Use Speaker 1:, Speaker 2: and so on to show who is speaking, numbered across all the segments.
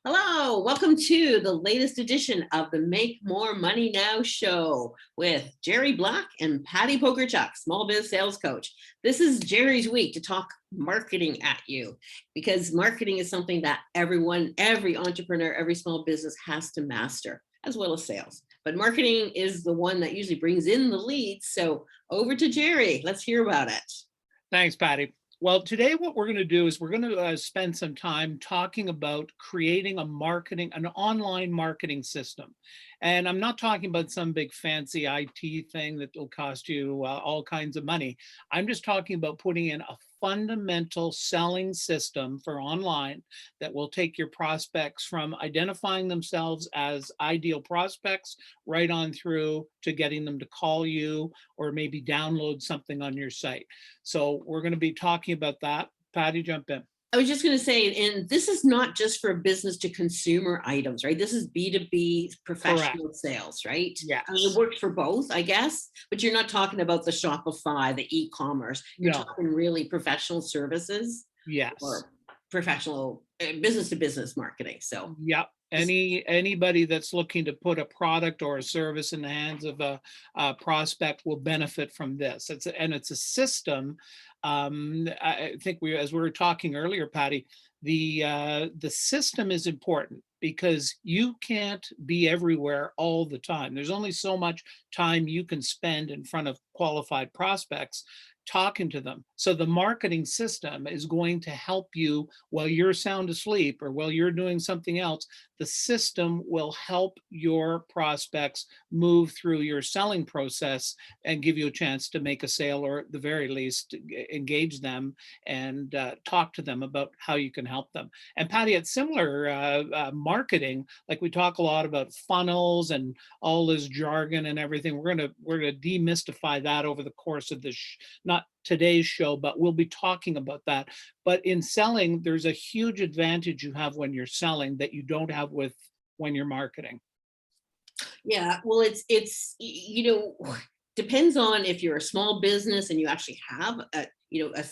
Speaker 1: Hello, welcome to the latest edition of the Make More Money Now show with Gerry Black and Patti Pokorchak, small biz sales coach. This is Gerry's week to talk marketing at you because marketing is something that everyone, every entrepreneur, every small business has to master, as well as sales. But marketing is the one that usually brings in the leads. So over to Gerry. Let's hear about it.
Speaker 2: Thanks, Patty. Well, today what we're going to do is we're going to spend some time talking about creating an online marketing system. And I'm not talking about some big fancy IT thing that will cost you all kinds of money. I'm just talking about putting in a fundamental selling system for online that will take your prospects from identifying themselves as ideal prospects right on through to getting them to call you or maybe download something on your site. So we're going to be talking about that. Patty, jump in.
Speaker 1: I was just going to say, and this is not just for business to consumer items, right? This is B2B
Speaker 2: Correct.
Speaker 1: professional sales, right? I mean, it
Speaker 2: Yes.
Speaker 1: works for both, I guess, but you're not talking about the Shopify, the e-commerce. You're
Speaker 2: No.
Speaker 1: talking really professional services
Speaker 2: Yes.
Speaker 1: or professional business to business marketing. So,
Speaker 2: Yep. Anybody that's looking to put a product or a service in the hands of a prospect will benefit from this. It's a system. I think as we were talking earlier, Patty, the system is important because you can't be everywhere all the time. There's only so much time you can spend in front of qualified prospects talking to them. So the marketing system is going to help you while you're sound asleep or while you're doing something else. The system will help your prospects move through your selling process and give you a chance to make a sale, or at the very least engage them and talk to them about how you can help them. And Patty, it's similar marketing. Like we talk a lot about funnels and all this jargon and everything. We're gonna demystify that over the course of this, not today's show, but we'll be talking about that. But in selling, there's a huge advantage you have when you're selling that you don't have with when you're marketing.
Speaker 1: yeah, well, depends on if you're a small business and you actually have a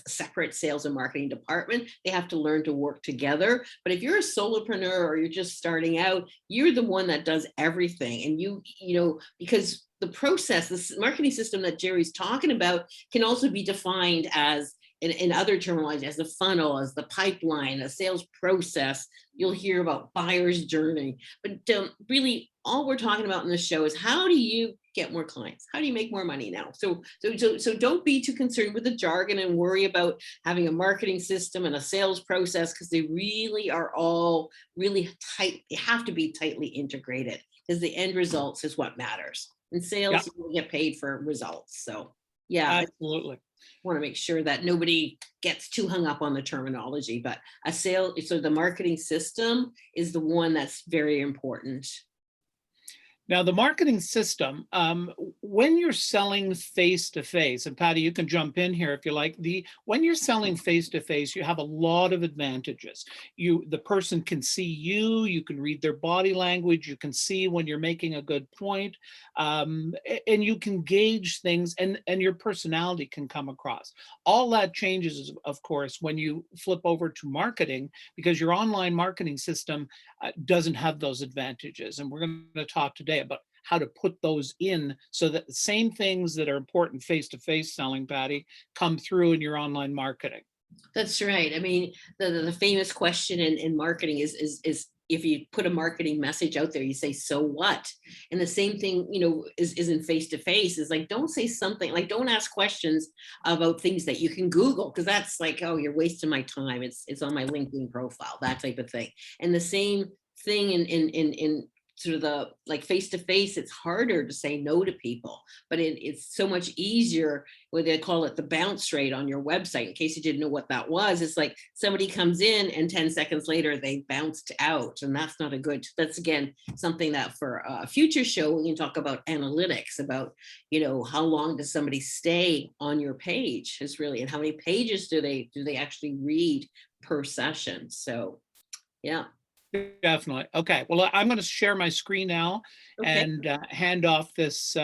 Speaker 1: separate sales and marketing department. They have to learn to work together. But if you're a solopreneur or you're just starting out, you're the one that does everything. And because the process, this marketing system that Gerry's talking about can also be defined as in other terminology as a funnel, as the pipeline, a sales process. You'll hear about buyer's journey, but really all we're talking about in this show is how do you get more clients? How do you make more money now? So don't be too concerned with the jargon and worry about having a marketing system and a sales process, because they really are all really tight. They have to be tightly integrated because the end results is what matters. In
Speaker 2: Yeah,
Speaker 1: sales, you get paid for results. So yeah,
Speaker 2: absolutely.
Speaker 1: want to make sure that nobody gets too hung up on the terminology, but so the marketing system is the one that's very important.
Speaker 2: Now, the marketing system, when you're selling face to face, and Patty, you can jump in here if you like. When you're selling face to face, you have a lot of advantages. The person can see you, you can read their body language, you can see when you're making a good point, and you can gauge things, and your personality can come across. All that changes, of course, when you flip over to marketing, because your online marketing system doesn't have those advantages. And we're going to talk today about how to put those in so that the same things that are important face-to-face selling, Patty, come through in your online marketing.
Speaker 1: That's right. I mean, the famous question in marketing is if you put a marketing message out there, you say, so what? And the same thing, is in face to face, is like, don't say something like, don't ask questions about things that you can Google, because that's like, oh, you're wasting my time. It's on my LinkedIn profile, that type of thing. And the same thing in sort of the like face to face, it's harder to say no to people, but it's so much easier. What they call it, the bounce rate on your website, in case you didn't know what that was. It's like somebody comes in and 10 seconds later they bounced out, and that's not a good. That's again something that for a future show we can talk about analytics, about how long does somebody stay on your page is really, and how many pages do they actually read per session. So yeah.
Speaker 2: Definitely. Okay. Well, I'm going to share my screen now
Speaker 1: Okay.
Speaker 2: and hand off this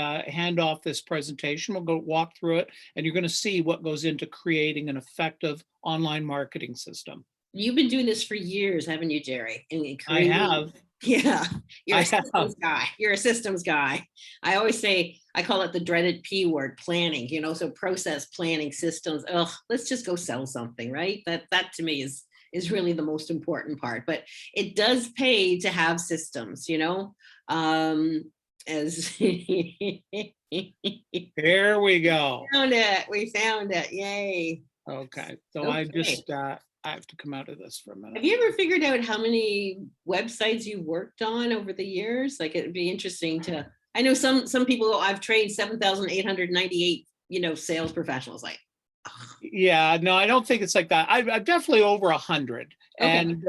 Speaker 2: presentation. We'll go walk through it, and you're going to see what goes into creating an effective online marketing system.
Speaker 1: You've been doing this for years, haven't you, Jerry? And
Speaker 2: I
Speaker 1: creating,
Speaker 2: have,
Speaker 1: yeah, you're
Speaker 2: I
Speaker 1: a
Speaker 2: have.
Speaker 1: systems guy. You're a systems guy. I always say, I call it the dreaded P word, planning, so process planning systems. Oh, let's just go sell something, right? That to me is really the most important part. But it does pay to have systems. As we
Speaker 2: Here we go.
Speaker 1: found it, we found it. Yay.
Speaker 2: Okay, so I
Speaker 1: Okay.
Speaker 2: just, I have to come out of this for a minute.
Speaker 1: Have you ever figured out how many websites you worked on over the years? Like it'd be interesting to. I know some people I've trained 7,898, sales professionals. Like,
Speaker 2: Yeah, no, I don't think it's like that. I'm definitely over 100.
Speaker 1: okay.
Speaker 2: And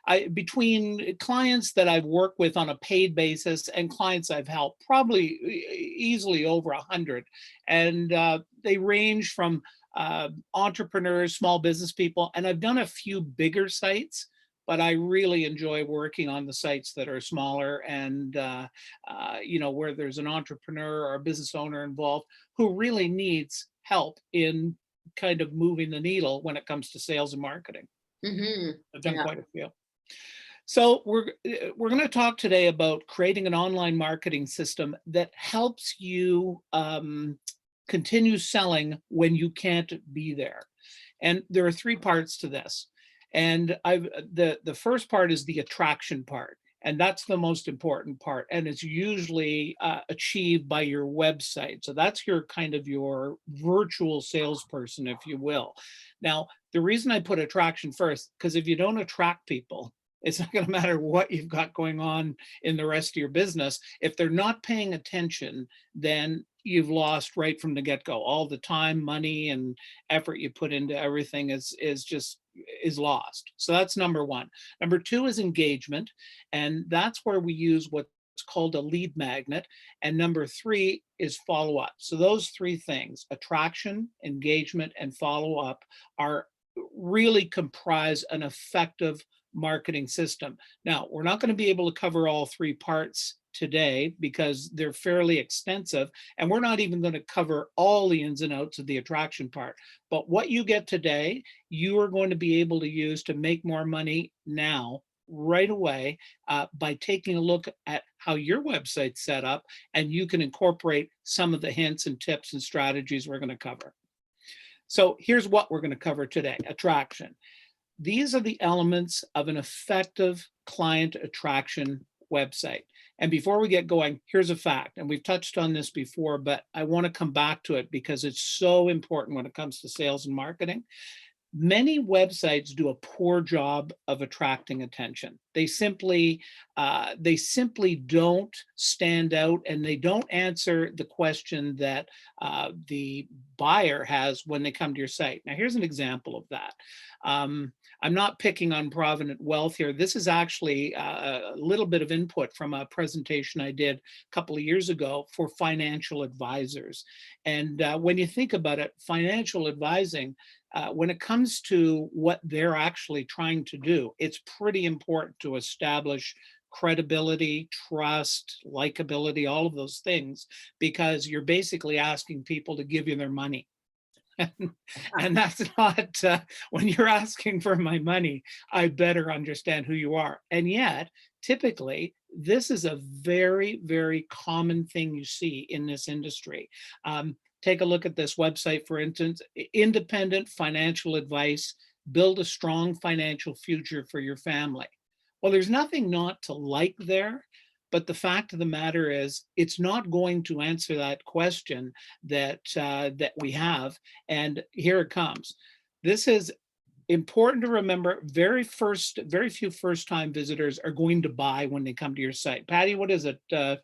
Speaker 2: I between clients that I've worked with on a paid basis and clients I've helped, probably easily over 100. And they range from entrepreneurs, small business people, and I've done a few bigger sites, but I really enjoy working on the sites that are smaller and where there's an entrepreneur or a business owner involved who really needs help in kind of moving the needle when it comes to sales and marketing. I've done
Speaker 1: Yeah.
Speaker 2: quite a few. So we're going to talk today about creating an online marketing system that helps you continue selling when you can't be there. And there are three parts to this. And the first part is the attraction part. And that's the most important part. And it's usually achieved by your website. So that's your kind of your virtual salesperson, if you will. Now, the reason I put attraction first, because if you don't attract people, it's not going to matter what you've got going on in the rest of your business. If they're not paying attention, then you've lost right from the get-go. All the time, money, and effort you put into everything is lost. So that's number one. Number two is engagement, and that's where we use what's called a lead magnet. And number three is follow up. So those three things, attraction, engagement, and follow up, are really comprise an effective marketing system. Now, we're not going to be able to cover all three parts today because they're fairly extensive, and we're not even going to cover all the ins and outs of the attraction part. But what you get today, you are going to be able to use to make more money now, right away, by taking a look at how your website's set up, and you can incorporate some of the hints and tips and strategies we're going to cover. So here's what we're going to cover today: attraction. These are the elements of an effective client attraction website. And before we get going, here's a fact, and we've touched on this before, but I want to come back to it because it's so important when it comes to sales and marketing. Many websites do a poor job of attracting attention. They simply don't stand out, and they don't answer the question that the buyer has when they come to your site. Now, here's an example of that. I'm not picking on Provident Wealth here. This is actually a little bit of input from a presentation I did a couple of years ago for financial advisors. And when you think about it, financial advising, when it comes to what they're actually trying to do, it's pretty important to establish credibility, trust, likability, all of those things, because you're basically asking people to give you their money. And that's not, when you're asking for my money, I better understand who you are. And yet, typically, this is a very, very common thing you see in this industry. Take a look at this website, for instance: independent financial advice, build a strong financial future for your family. Well, there's nothing not to like there, but the fact of the matter is, it's not going to answer that question that we have. And here it comes. This is important to remember. Very few first-time visitors are going to buy when they come to your site. Patty, what is it?
Speaker 1: That's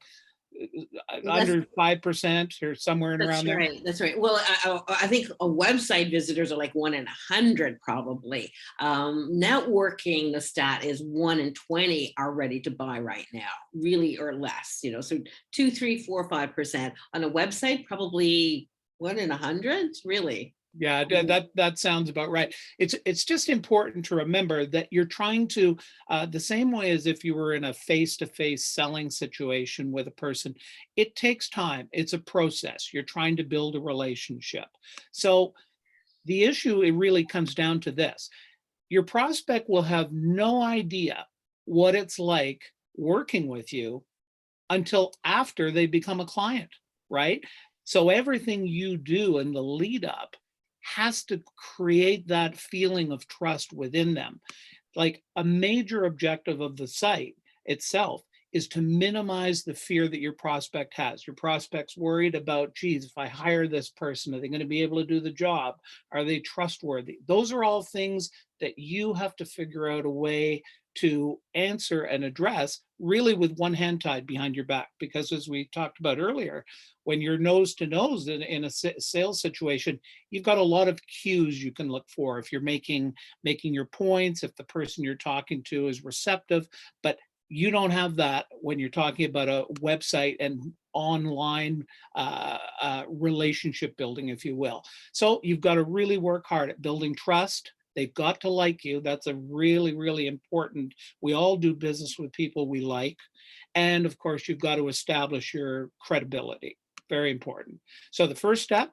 Speaker 2: Under 5% or somewhere in
Speaker 1: That's
Speaker 2: around there?
Speaker 1: right. That's right. Well, I think a website visitors are like 1 in 100 probably. Networking, the stat is 1 in 20 are ready to buy right now, really, or less. So 2, 3, 4, 5% on a website, probably 1 in 100, really.
Speaker 2: Yeah, that sounds about right. It's just important to remember that you're trying to, the same way as if you were in a face-to-face selling situation with a person, it takes time. It's a process. You're trying to build a relationship. So the issue, it really comes down to this: Your prospect will have no idea what it's like working with you until after they become a client, right? So everything you do in the lead up has to create that feeling of trust within them. Like a major objective of the site itself is to minimize the fear that your prospect has. Your prospect's worried about, geez, if I hire this person, are they going to be able to do the job? Are they trustworthy? Those are all things that you have to figure out a way to answer and address really with one hand tied behind your back. Because as we talked about earlier, when you're nose to nose in a sales situation, you've got a lot of cues you can look for if you're making your points, if the person you're talking to is receptive. But you don't have that when you're talking about a website and online relationship building, if you will. So you've got to really work hard at building trust. They've got to like you. That's a really, really important. We all do business with people we like. And of course, you've got to establish your credibility. Very important. So the first step,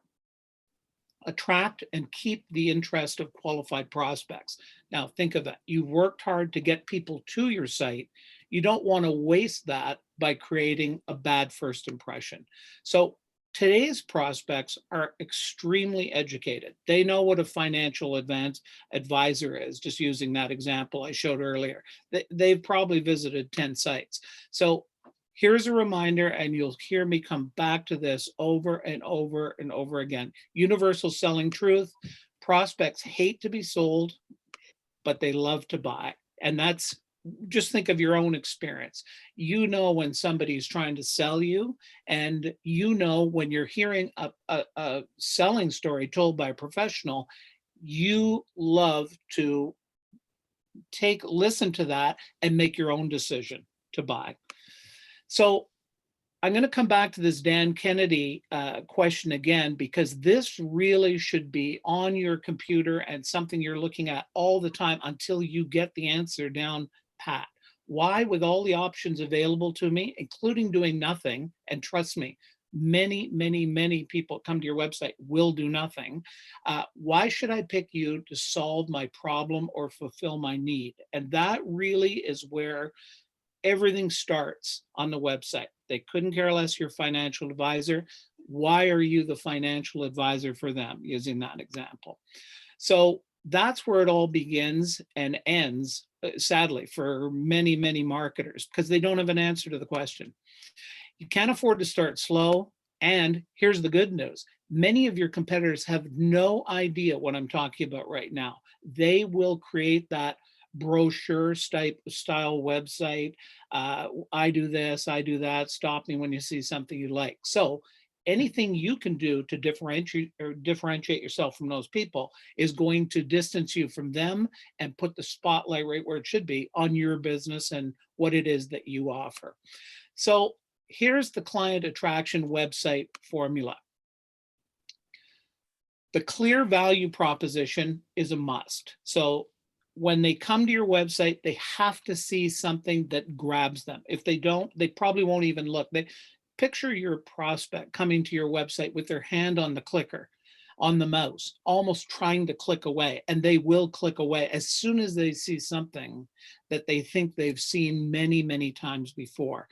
Speaker 2: attract and keep the interest of qualified prospects. Now, think of that. You've worked hard to get people to your site. You don't want to waste that by creating a bad first impression. So, today's prospects are extremely educated. They know what a financial advisor is, just using that example I showed earlier. They've probably visited 10 sites. So, here's a reminder, and you'll hear me come back to this over and over and over again. Universal selling truth: prospects hate to be sold, but they love to buy. And that's, just think of your own experience. You know when somebody's trying to sell you, and you know when you're hearing a selling story told by a professional, you love to listen to that and make your own decision to buy. So I'm going to come back to this Dan Kennedy question again, because this really should be on your computer and something you're looking at all the time until you get the answer down pat. Why, with all the options available to me, including doing nothing, and trust me, many people come to your website will do nothing. Why should I pick you to solve my problem or fulfill my need? And that really is where everything starts on the website. They couldn't care less your financial advisor. Why are you the financial advisor for them, using that example? So that's where it all begins and ends, sadly, for many marketers, because they don't have an answer to the question. You can't afford to start slow. And here's the good news: many of your competitors have no idea what I'm talking about right now. They will create that brochure style website. I do this, I do that. Stop me when you see something you like. So anything you can do to differentiate yourself from those people is going to distance you from them and put the spotlight right where it should be, on your business and what it is that you offer. So here's the client attraction website formula. The clear value proposition is a must. So when they come to your website, they have to see something that grabs them. If they don't, they probably won't even look. They picture your prospect coming to your website with their hand on the clicker, on the mouse, almost trying to click away, and they will click away as soon as they see something that they think they've seen many times before.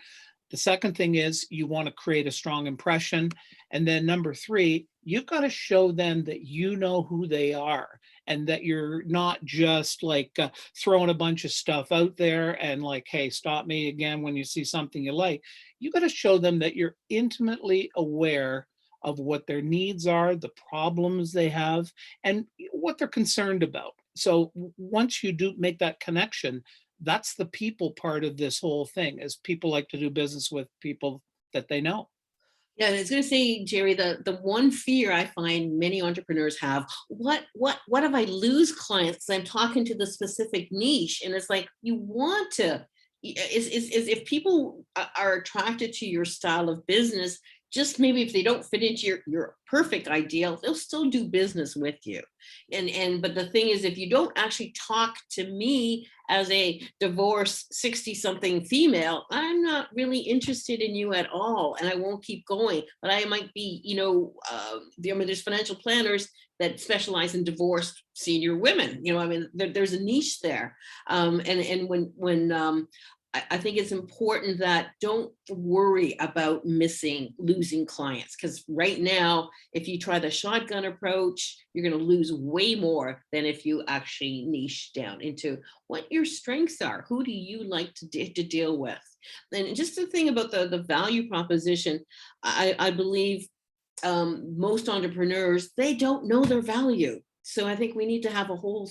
Speaker 2: The second thing is you want to create a strong impression. And then number three, you've got to show them that you know who they are, and that you're not just like throwing a bunch of stuff out there and like, hey, stop me again when you see something you like. You got to show them that you're intimately aware of what their needs are, the problems they have, and what they're concerned about. So once you do make that connection, that's the people part of this whole thing, is people like to do business with people that they know.
Speaker 1: Yeah, and I was going to say, Jerry, the one fear I find many entrepreneurs have: what if I lose clients because I'm talking to the specific niche? And it's like, you want to, is if people are attracted to your style of business, just maybe if they don't fit into your perfect ideal, they'll still do business with you. But the thing is, if you don't actually talk to me as a divorced 60 something female, I'm not really interested in you at all, and I won't keep going. But I might be, I mean, there's financial planners that specialize in divorced senior women. I mean, there's a niche there. And when I think it's important that don't worry about losing clients, because right now, if you try the shotgun approach, you're going to lose way more than if you actually niche down into what your strengths are. Who do you like to deal with? And just the thing about the value proposition, I believe most entrepreneurs, they don't know their value. So I think we need to have a whole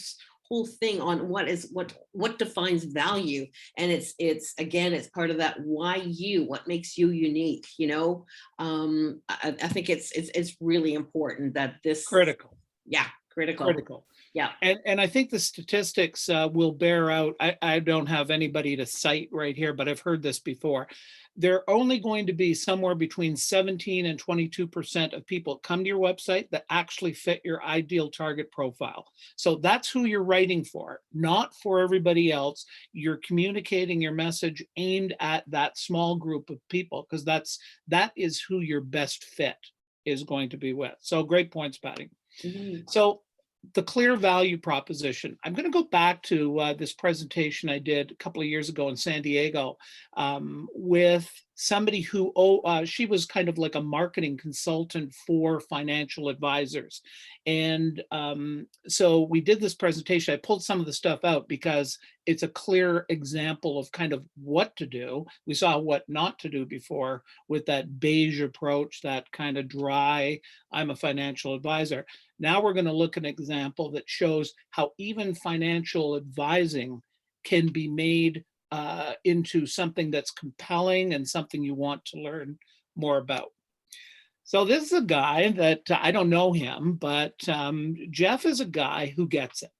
Speaker 1: thing on what defines value. And it's again, it's part of that why you, what makes you unique. I think it's really important that this,
Speaker 2: Critical.
Speaker 1: yeah, critical.
Speaker 2: Critical.
Speaker 1: Yeah.
Speaker 2: And I think the statistics will bear out. I don't have anybody to cite right here, but I've heard this before. There are only going to be somewhere between 17 and 22% of people come to your website that actually fit your ideal target profile. So that's who you're writing for, not for everybody else. You're communicating your message aimed at that small group of people, because that is who your best fit is going to be with. So great points, Patti.
Speaker 1: Mhm.
Speaker 2: So the clear value proposition. I'm going to go back to this presentation I did a couple of years ago in San Diego with somebody who, she was kind of like a marketing consultant for financial advisors. And so we did this presentation. I pulled some of the stuff out because it's a clear example of kind of what to do. We saw what not to do before with that beige approach, that kind of dry, I'm a financial advisor. Now we're going to look at an example that shows how even financial advising can be made into something that's compelling and something you want to learn more about. So this is a guy that I don't know him, but Jeff is a guy who gets it.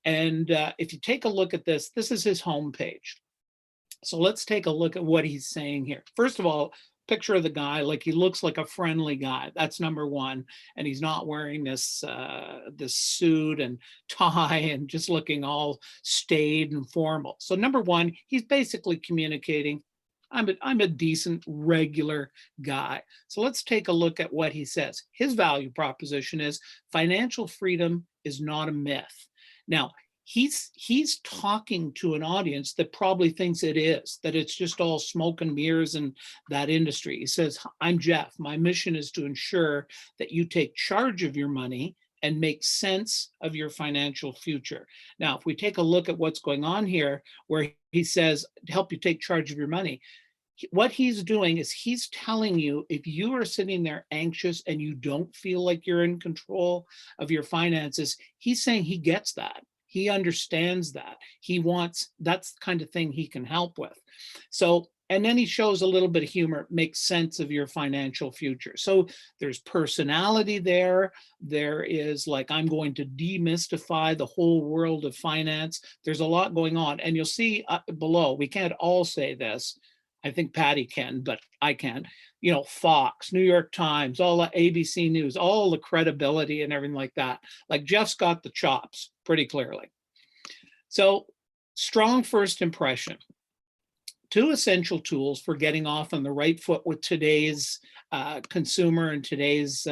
Speaker 2: And if you take a look at this, this is his homepage. So let's take a look at what he's saying here. First of all, picture of the guy, like he looks like a friendly guy. That's number one. And he's not wearing this this suit and tie and just looking all staid and formal. So number one, he's basically communicating, I'm a decent, regular guy. So let's take a look at what he says. His value proposition is financial freedom is not a myth. Now, he's talking to an audience that probably thinks it is, that it's just all smoke and mirrors in that industry. He says, I'm Jeff. My mission is to ensure that you take charge of your money and make sense of your financial future. Now, if we take a look at what's going on here, where he says, to help you take charge of your money, what he's doing is he's telling you, if you are sitting there anxious and you don't feel like you're in control of your finances, he's saying he gets that. He understands that. He wants, that's the kind of thing he can help with. So, and then he shows a little bit of humor, makes sense of your financial future. So there's personality there. There is like, I'm going to demystify the whole world of finance. There's a lot going on. And you'll see below, we can't all say this. I think Patti can, but I can't. You know, Fox, New York Times, all the ABC News, all the credibility and everything like that. Like Jeff's got the chops pretty clearly. So strong first impression. Two essential tools for getting off on the right foot with today's consumer and today's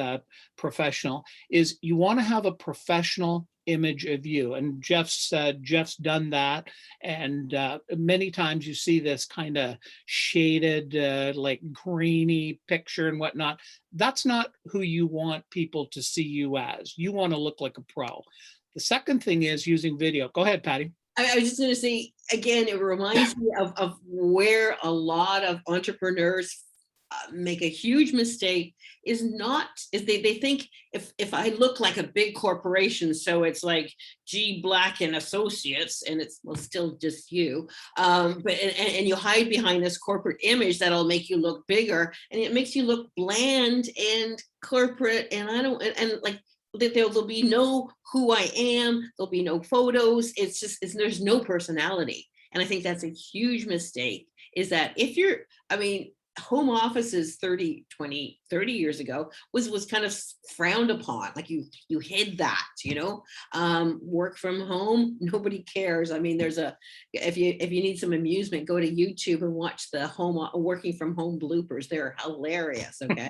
Speaker 2: professional is you want to have a professional image of you. And Jeff's done that. And many times you see this kind of shaded, like grainy picture and whatnot. That's not who you want people to see you as. You want to look like a pro. The second thing is using video. Go ahead, Patti.
Speaker 1: I was just going to say, again, it reminds me of where a lot of entrepreneurs make a huge mistake is they think if I look like a big corporation, so it's like G Black and Associates, and it's still just you, and you hide behind this corporate image that'll make you look bigger, and it makes you look bland and corporate, and like there'll be no who I am, there'll be no photos, there's no personality. And I think that's a huge mistake, is that if you're, I mean, home office is 30, 20, 30 years ago was kind of frowned upon. Like you hid that, work from home, nobody cares. I mean, if you need some amusement, go to YouTube and watch the working from home bloopers. They're hilarious. Okay.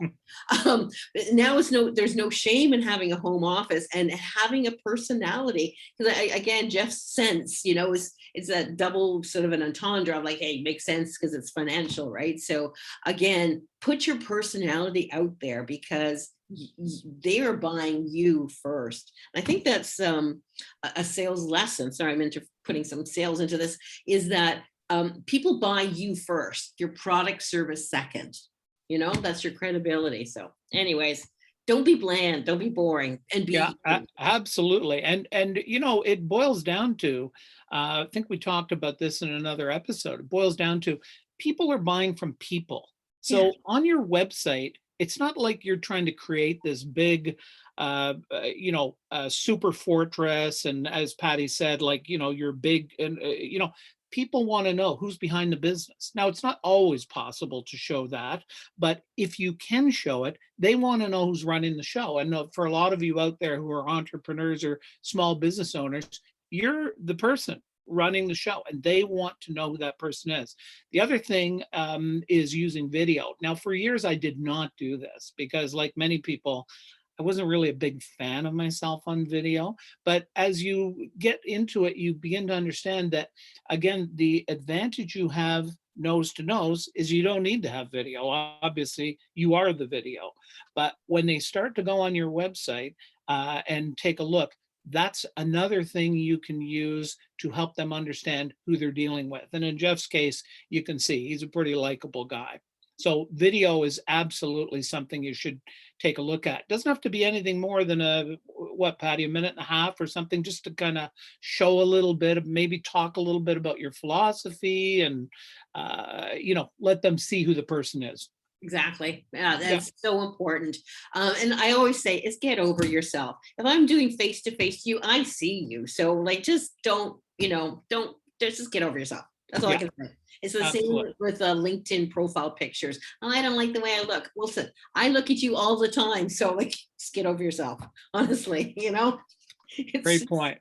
Speaker 1: Now there's no shame in having a home office and having a personality. Because again, Jeff's sense, is that double sort of an entendre of like, hey, makes sense because it's financial, right? So again, put your personality out there because they are buying you first. I think that's a sales lesson. Sorry, I'm putting some sales into this, is that people buy you first, your product, service second. That's your credibility. So anyways, don't be bland, don't be boring, and be
Speaker 2: Yeah, absolutely. And it boils down to, I think we talked about this in another episode. It boils down to people are buying from people.
Speaker 1: yeah,
Speaker 2: So on your website, it's not like you're trying to create this big, super fortress. And as Patti said, like, you're big and, people want to know who's behind the business. Now, it's not always possible to show that, but if you can show it, they want to know who's running the show. And for a lot of you out there who are entrepreneurs or small business owners, you're the person running the show and they want to know who that person is. The other thing is using video. Now, for years, I did not do this because, like many people, I wasn't really a big fan of myself on video. But as you get into it, you begin to understand that, again, the advantage you have nose to nose is you don't need to have video. Obviously, you are the video. But when they start to go on your website and take a look, that's another thing you can use to help them understand who they're dealing with. And in Jeff's case, you can see he's a pretty likable guy. So video is absolutely something you should take a look at. It doesn't have to be anything more than Patti, a minute and a half or something, just to kind of show a little bit of, maybe talk a little bit about your philosophy and, let them see who the person is.
Speaker 1: exactly. Yeah,
Speaker 2: Yeah,
Speaker 1: that's so important. And I always say is get over yourself. If I'm doing face to face to you, I see you. So like, just don't just get over yourself. That's all I
Speaker 2: yeah,
Speaker 1: can say. It's the same
Speaker 2: absolutely.
Speaker 1: with LinkedIn profile pictures. Oh, I don't like the way I look. Wilson, I look at you all the time. So like, just get over yourself. Honestly, it's
Speaker 2: Great point.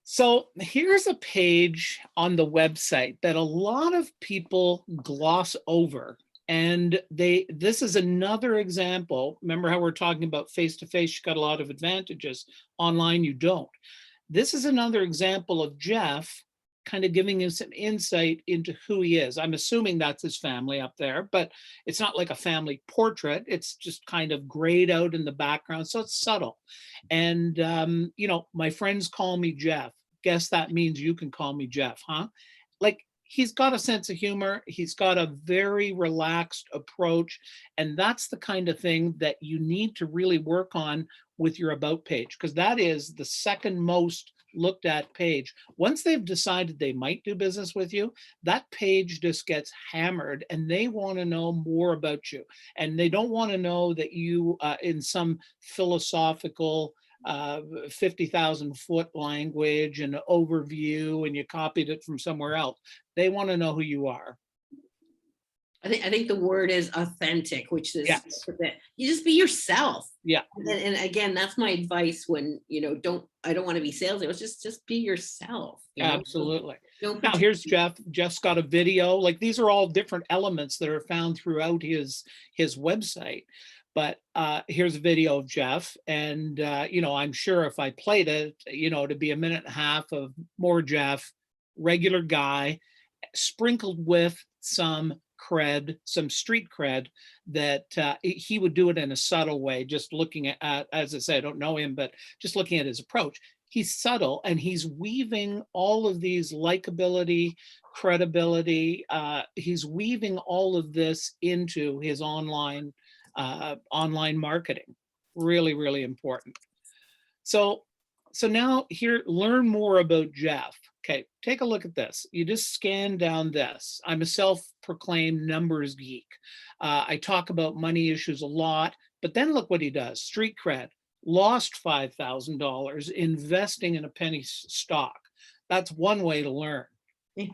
Speaker 2: So here's a page on the website that a lot of people gloss over. And this is another example. Remember how we're talking about face-to-face, you got a lot of advantages. Online, you don't. This is another example of Jeff kind of giving us some insight into who he is. I'm assuming that's his family up there, but it's not like a family portrait. It's just kind of grayed out in the background. So it's subtle. And, my friends call me Jeff. Guess that means you can call me Jeff, huh? Like, he's got a sense of humor. He's got a very relaxed approach. And that's the kind of thing that you need to really work on with your about page, because that is the second most looked at page. Once they've decided they might do business with you, that page just gets hammered and they want to know more about you. And they don't want to know that you, in some philosophical, 50,000 foot language and overview and you copied it from somewhere else. They want to know who you are.
Speaker 1: I think the word is authentic, which is
Speaker 2: Yes.
Speaker 1: you just be yourself.
Speaker 2: Yeah.
Speaker 1: And again, that's my advice when, I don't want to be salesy. It's just be yourself,
Speaker 2: Absolutely.
Speaker 1: don't
Speaker 2: Now
Speaker 1: pretend.
Speaker 2: here's Jeff. Jeff's got a video. Like, these are all different elements that are found throughout his website. But here's a video of Jeff, and I'm sure if I played it, to be a minute and a half of more Jeff, regular guy, sprinkled with some cred, some street cred, that he would do it in a subtle way. Just looking at, as I say, I don't know him, but just looking at his approach, he's subtle and he's weaving all of these likability, credibility. He's weaving all of this into his online marketing. Really, really important. So now here, learn more about Jeff. Okay, take a look at this. You just scan down this. I'm a self-proclaimed numbers geek. I talk about money issues a lot, but then look what he does. Street cred, lost $5,000 investing in a penny stock. That's one way to learn.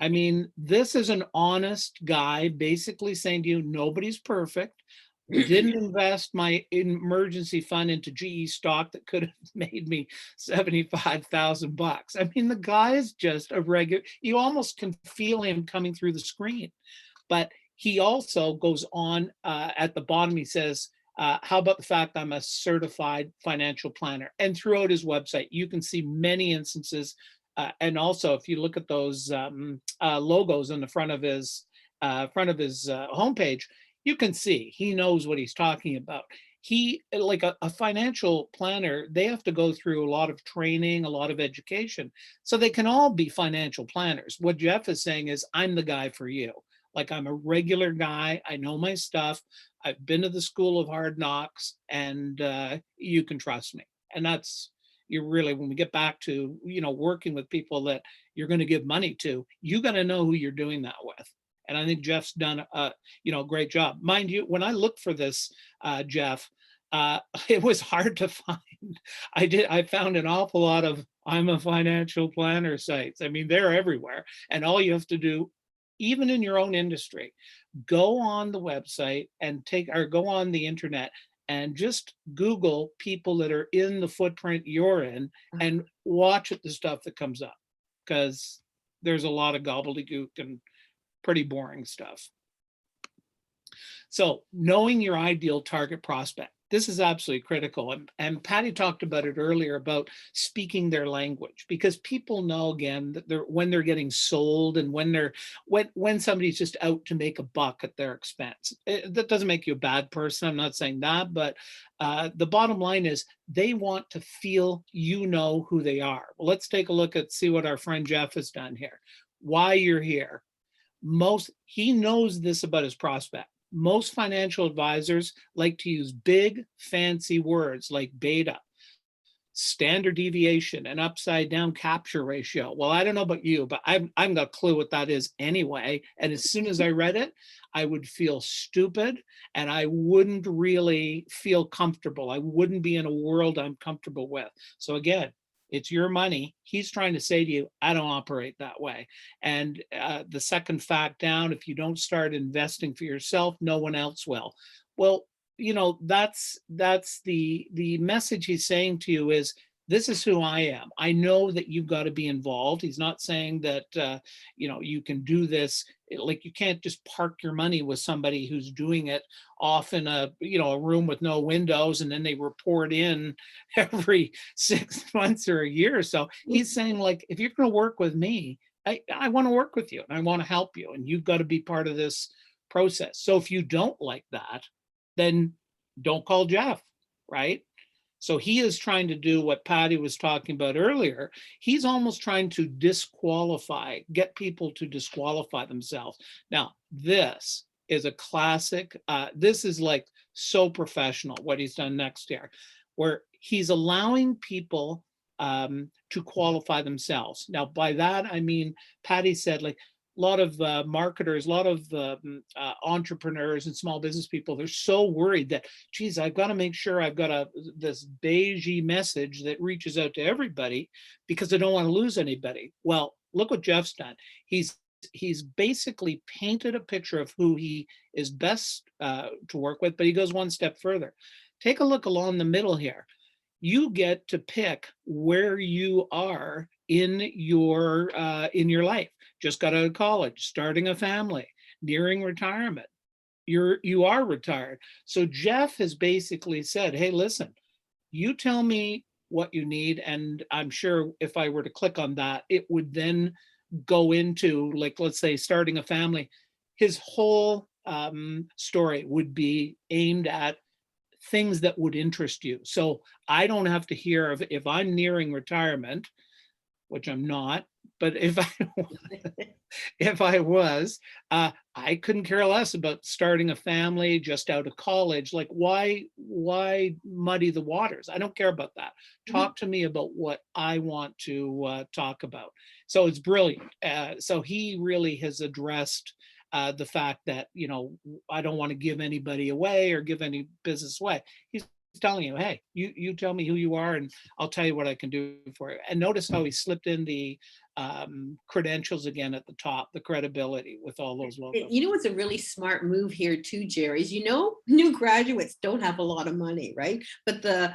Speaker 2: I mean, this is an honest guy basically saying to you, nobody's perfect. didn't invest my emergency fund into GE stock that could have made me 75,000 bucks. I mean, the guy is just a regular, you almost can feel him coming through the screen. But he also goes on at the bottom, he says, how about the fact I'm a certified financial planner? And throughout his website, you can see many instances. And also, if you look at those logos on the front of his homepage, you can see he knows what he's talking about. He, like a financial planner, they have to go through a lot of training, a lot of education, so they can all be financial planners. What Jeff is saying is, I'm the guy for you. Like, I'm a regular guy. I know my stuff. I've been to the school of hard knocks, and you can trust me. And that's, you really, when we get back to, working with people that you're going to give money to, you got to know who you're doing that with. And I think Jeff's done a great job. Mind you, when I looked for this, Jeff, it was hard to find. I found an awful lot of I'm a financial planner sites. I mean, they're everywhere. And all you have to do, even in your own industry, go on the website and go on the internet and just Google people that are in the footprint you're in and watch the stuff that comes up, because there's a lot of gobbledygook and pretty boring stuff. So knowing your ideal target prospect, this is absolutely critical. And Patti talked about it earlier about speaking their language, because people know, again, that when they're getting sold and when somebody's just out to make a buck at their expense. That doesn't make you a bad person. I'm not saying that, but the bottom line is they want to feel who they are. Well, let's take a look at, see what our friend Jeff has done here. Why you're here. He knows this about his prospect. Most financial advisors like to use big, fancy words like beta, standard deviation, and upside down capture ratio. Well, I don't know about you, but I've got a clue what that is anyway. And as soon as I read it, I would feel stupid and I wouldn't really feel comfortable. I wouldn't be in a world I'm comfortable with. So again, it's your money. He's trying to say to you, I don't operate that way. And the second fact down, if you don't start investing for yourself, no one else will. Well, that's the message he's saying to you is, this is who I am. I know that you've got to be involved. He's not saying that, you can do this. Like, you can't just park your money with somebody who's doing it off in a room with no windows, and then they report in every 6 months or a year or so. He's saying, like, if you're going to work with me, I want to work with you and I want to help you, and you've got to be part of this process. So if you don't like that, then don't call Jeff, right? So he is trying to do what Patti was talking about earlier. He's almost trying to get people to disqualify themselves. Now, this is a classic. This is like so professional, what he's done next year, where he's allowing people to qualify themselves. Now, by that, I mean, Patti said, like, a lot of marketers, a lot of entrepreneurs and small business people, they're so worried that, geez, I've got to make sure I've got this beigey message that reaches out to everybody because I don't want to lose anybody. Well, look what Jeff's done. He's basically painted a picture of who he is best to work with, but he goes one step further. Take a look along the middle here. You get to pick where you are in your life. Just got out of college, starting a family, nearing retirement. You are retired. So Jeff has basically said, hey, listen, you tell me what you need, and I'm sure if I were to click on that, it would then go into, like, let's say, starting a family. His whole story would be aimed at things that would interest you. So I don't have to hear of, if I'm nearing retirement, which I'm not, but if I was, I couldn't care less about starting a family just out of college. Like, why muddy the waters? I don't care about that. Talk to me about what I want to talk about. So it's brilliant. So he really has addressed the fact that, I don't want to give anybody away or give any business away. He's telling you, hey, you tell me who you are and I'll tell you what I can do for you. And notice how he slipped in the credentials again at the top, the credibility with all those
Speaker 1: And
Speaker 2: logos.
Speaker 1: you know what's a really smart move here too, Jerry, is new graduates don't have a lot of money, right? But the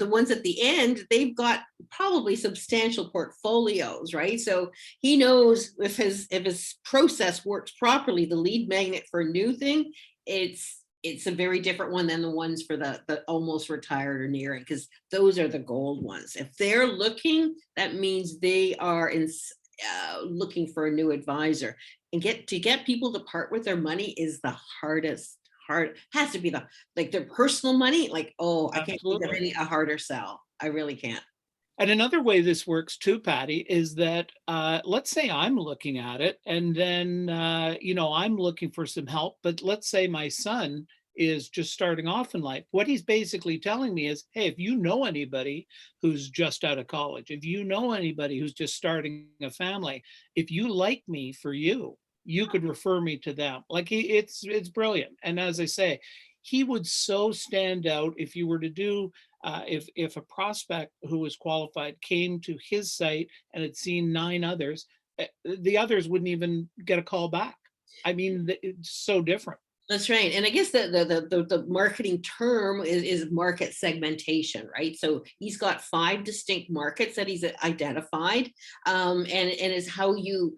Speaker 1: ones at the end, they've got probably substantial portfolios, right? So he knows if his process works properly, the lead magnet for a new thing, it's a very different one than the ones for the almost retired or nearing, because those are the gold ones. If they're looking, that means they are looking for a new advisor, and get people to part with their money is the hard has to be the like their personal money, like, oh, I can't think of
Speaker 2: Absolutely.
Speaker 1: any a harder sell. I really can't.
Speaker 2: And another way this works too, Patty, is that let's say I'm looking at it and then, I'm looking for some help, but let's say my son is just starting off in life. What he's basically telling me is, hey, if you know anybody who's just out of college, if you know anybody who's just starting a family, if you like me for you, you could refer me to them. Like it's brilliant. And as I say, he would so stand out if you were to do if a prospect who was qualified came to his site and had seen 9 others, the others wouldn't even get a call back. I mean, it's so different.
Speaker 1: That's right. And I guess the marketing term is market segmentation, right? So he's got 5 distinct markets that he's identified. And is how you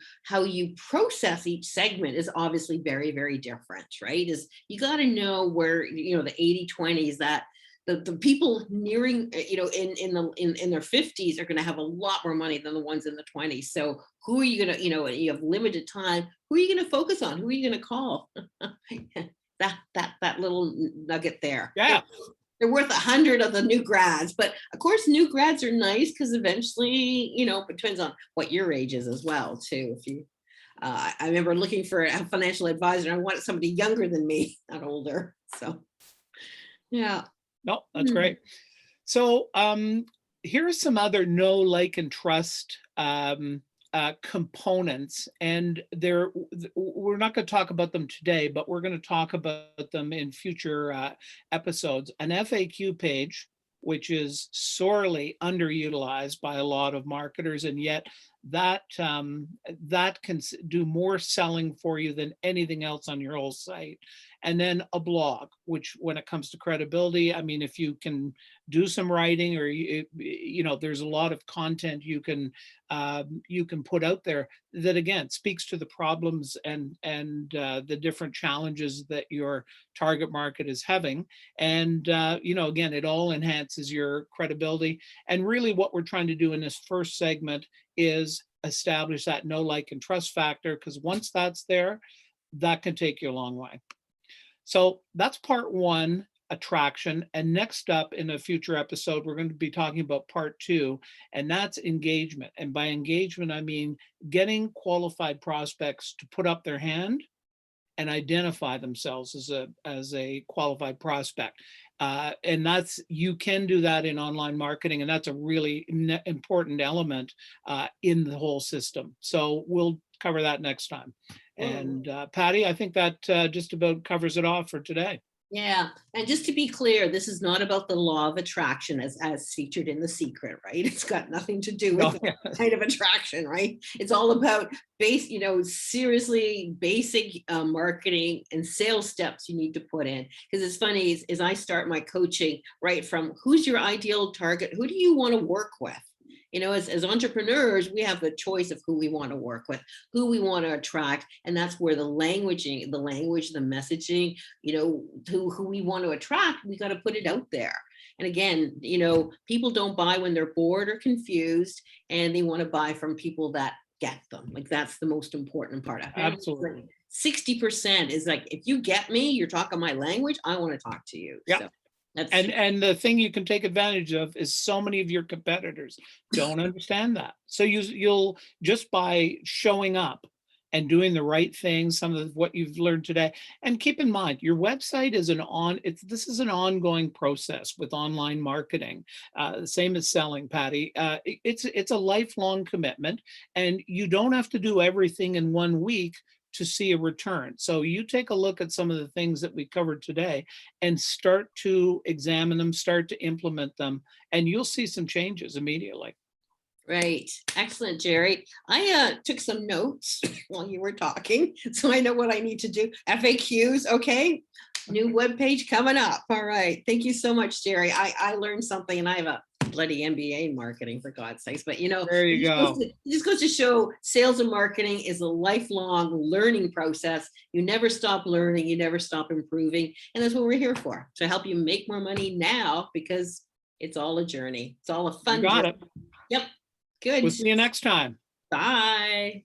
Speaker 1: process each segment is obviously very, very different, right? Is you got to know where, the 80/20 is that the people nearing, in their 50s are going to have a lot more money than the ones in the 20s. So who are you going to, you have limited time. Who are you going to focus on? Who are you going to call? that little nugget there.
Speaker 2: Yeah.
Speaker 1: They're worth 100 of the new grads, but of course, new grads are nice because eventually, it depends on what your age is as well, too. If you, I remember looking for a financial advisor. I wanted somebody younger than me, not older. So, yeah.
Speaker 2: No, that's
Speaker 1: Hmm.
Speaker 2: great. So here are some other know, like, and trust components, and we're not going to talk about them today, but we're going to talk about them in future episodes. An FAQ page, which is sorely underutilized by a lot of marketers, and yet that can do more selling for you than anything else on your whole site. And then a blog, which when it comes to credibility, I mean, if you can do some writing, or there's a lot of content you can put out there that again speaks to the problems and the different challenges that your target market is having. And again, it all enhances your credibility. And really what we're trying to do in this first segment is establish that know, like, and trust factor, because once that's there, that can take you a long way. So that's part one, attraction. And next up in a future episode, we're going to be talking about part two, and that's engagement. And by engagement, I mean getting qualified prospects to put up their hand and identify themselves as a qualified prospect. And you can do that in online marketing, and that's a really important element in the whole system. So we'll cover that next time. And Patty, I think that just about covers it off for today.
Speaker 1: Yeah. And just to be clear, this is not about the law of attraction as featured in The Secret, right? It's got nothing to do with
Speaker 2: No,
Speaker 1: that kind of attraction, right? It's all about seriously basic marketing and sales steps you need to put in. Because it's funny, as I start my coaching, right, from who's your ideal target? Who do you want to work with? As entrepreneurs, we have the choice of who we want to work with, who we want to attract. And that's where the language, the messaging, who we want to attract, we got to put it out there. And again, people don't buy when they're bored or confused, and they want to buy from people that get them. Like that's the most important part. Apparently,
Speaker 2: absolutely.
Speaker 1: 60% is like, if you get me, you're talking my language, I want to talk to you.
Speaker 2: Yeah.
Speaker 1: So that's
Speaker 2: And the thing you can take advantage of is so many of your competitors don't understand that. So you'll just by showing up and doing the right things, some of what you've learned today. And keep in mind, your website is this is an ongoing process with online marketing. Same as selling, Patty. It's a lifelong commitment, and you don't have to do everything in one week. to see a return. So you take a look at some of the things that we covered today and start to examine them, start to implement them, and you'll see some changes immediately.
Speaker 1: Right. Excellent, Jerry. I took some notes while you were talking, so I know what I need to do. FAQs, okay. New webpage coming up. All right. Thank you so much, Jerry. I learned something, and I have a bloody MBA in marketing, for God's sakes. But
Speaker 2: There you go.
Speaker 1: it just goes to show sales and marketing is a lifelong learning process. You never stop learning, you never stop improving. And that's what we're here for, to help you make more money now, because it's all a journey. It's all a
Speaker 2: You
Speaker 1: fun
Speaker 2: got
Speaker 1: journey.
Speaker 2: it.
Speaker 1: Yep.
Speaker 2: We'll
Speaker 1: Good.
Speaker 2: see you next time.
Speaker 1: Bye.